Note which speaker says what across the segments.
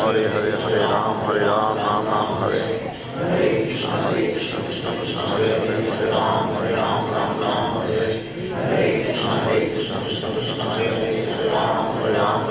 Speaker 1: हरे हरे हरे राम राम राम हरे हरे कृष्ण कृष्ण कृष्ण हरे हरे हरे राम राम राम हरे हरे कृष्ण कृष्ण कृष्ण हरे राम राम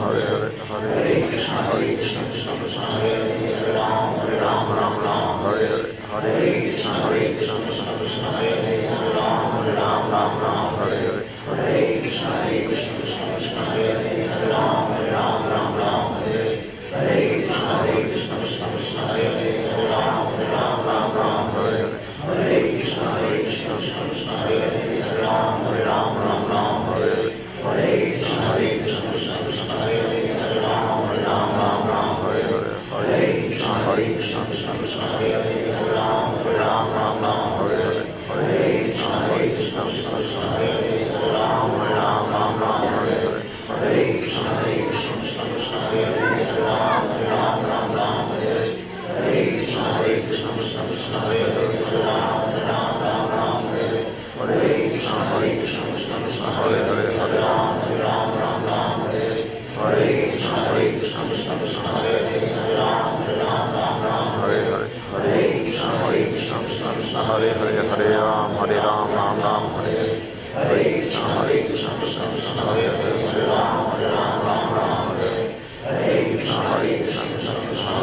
Speaker 1: हरे हरे हरे कृष्ण कृष्ण कृष्ण हरे राम राम हरे हरे हरे कृष्ण कृष्ण कृष्ण हरे राम राम हरे हरे हरे कृष्ण कृष्ण कृष्ण हरे राम राम हरे हरे कृष्ण कृष्ण कृष्ण हरे राम राम हरे हरे हरे कृष्ण कृष्ण कृष्ण हरे राम राम हरे हरे हरे कृष्ण कृष्ण कृष्ण हरे राम राम हरे हरे हरे कृष्ण कृष्ण कृष्ण हरे राम राम हरे हरे हरे कृष्ण कृष्ण कृष्ण हरे राम राम हरे हरे हरे कृष्ण कृष्ण कृष्ण हरे राम राम हरे हरे हरे कृष्ण कृष्ण कृष्ण हरे राम राम हरे हरे हरे कृष्ण कृष्ण कृष्ण हरे हरे राम राम हरे हरे कृष्ण कृष्ण कृष्ण हरे राम हरे हरे हरे कृष्ण कृष्ण कृष्ण हरे हरे राम राम हरे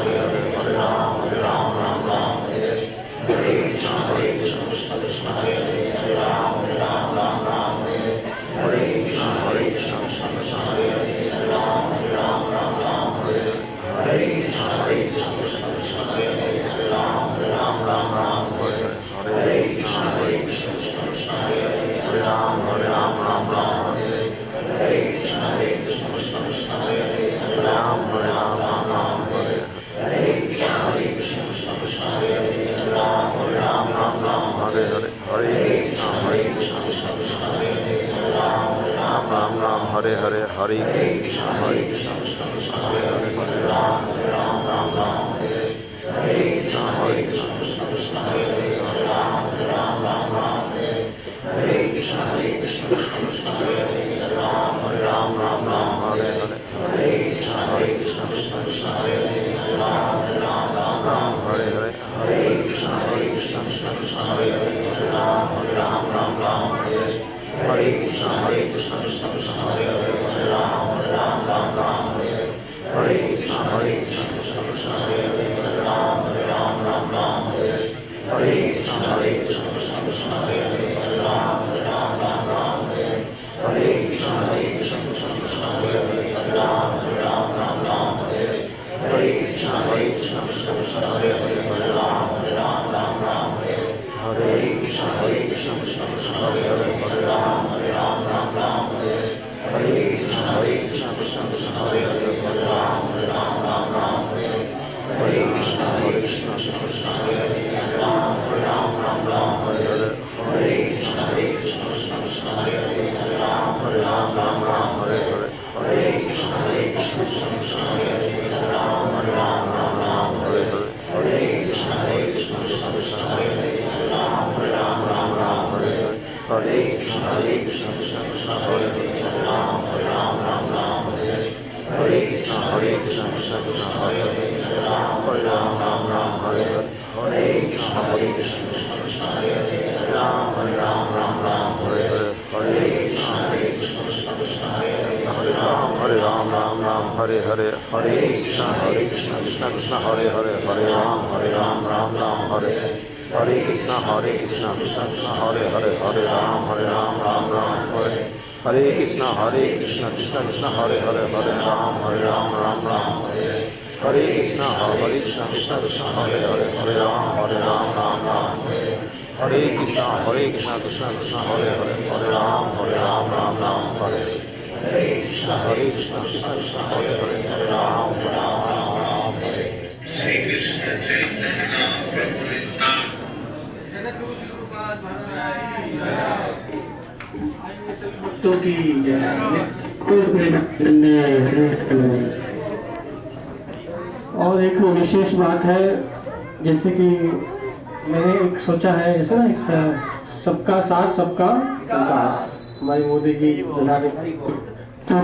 Speaker 1: हरे कृष्ण कृष्ण कृष्ण हरे राम राम हरे हरे कृष्ण कृष्ण कृष्ण हरे राम राम हरे हरे कृष्ण कृष्ण कृष्ण हरे राम राम हरे हरे कृष्ण कृष्ण कृष्ण हरे राम राम हरे हरे कृष्ण कृष्ण कृष्ण हरे राम राम हरे हरे कृष्ण कृष्ण कृष्ण हरे राम हरे हरे कृष्ण कृष्ण कृष्ण हरे राम हरे हरे कृष्ण कृष्ण कृष्ण हरे राम हरे हरे हरे कृष्ण कृष्ण कृष्ण हरे राम हरे हरे हरे कृष्ण कृष्ण कृष्ण हरे राम हरे हरे कृष्ण कृष्ण कृष्ण हरे राम हरे हरे कृष्ण कृष्ण कृष्ण हरे राम हरे हरे हरे कृष्ण कृष्ण कृष्ण हरे राम हरे हरे हरे कृष्ण कृष्ण कृष्ण हरे राम हरे हरे कृष्ण कृष्ण कृष्ण हरे राम हरे हरे कृष्ण कृष्ण कृष्ण हरे राम हरे हरे कृष्ण कृष्ण कृष्ण हरे राम हरे हरे कृष्ण कृष्ण कृष्ण हरे राम हरे हरे कृष्ण कृष्ण कृष्ण हरे राम हरे हरे कृष्ण कृष्ण कृष्ण हरे राम हरे हरे कृष्ण कृष्ण कृष्ण हरे राम हरे हरे कृष्ण कृष्ण कृष्ण हरे राम हरे हरे कृष्ण कृष्ण कृष्ण हरे राम हरे हरे कृष्ण कृष्ण कृष्ण हरे राम हरे हरे कृष्ण कृष्ण कृष्ण हरे राम हरे हरे कृष्ण कृष्ण कृष्ण हरे राम हरे हरे कृष्ण कृष्ण कृष्ण हरे राम हरे हरे कृष्ण कृष्ण कृष्ण हरे राम हरे हरे कृष्ण हरे राम हरे हरे हरे कृष्ण कृष्ण कृष्ण हरे राम हरे हरे कृष्ण कृष्ण कृष्ण हरे राम हरे हरे कृष्ण कृष्ण कृष्ण हरे राम हरे हरे कृष्ण कृष्ण कृष्ण हरे राम हरे हरे कृष्ण कृष्ण कृष्ण हरे राम हरे हरे कृष्ण कृष्ण कृष्ण हरे राम हरे
Speaker 2: श्री कृष्ण चैतन्य प्रभु नित्यानंद
Speaker 3: भक्तों की और एक विशेष बात है, जैसे कि मैंने एक सोचा है, जैसे ना एक सबका साथ सबका विकास, हमारे मोदी जी प्रधानमंत्री, तो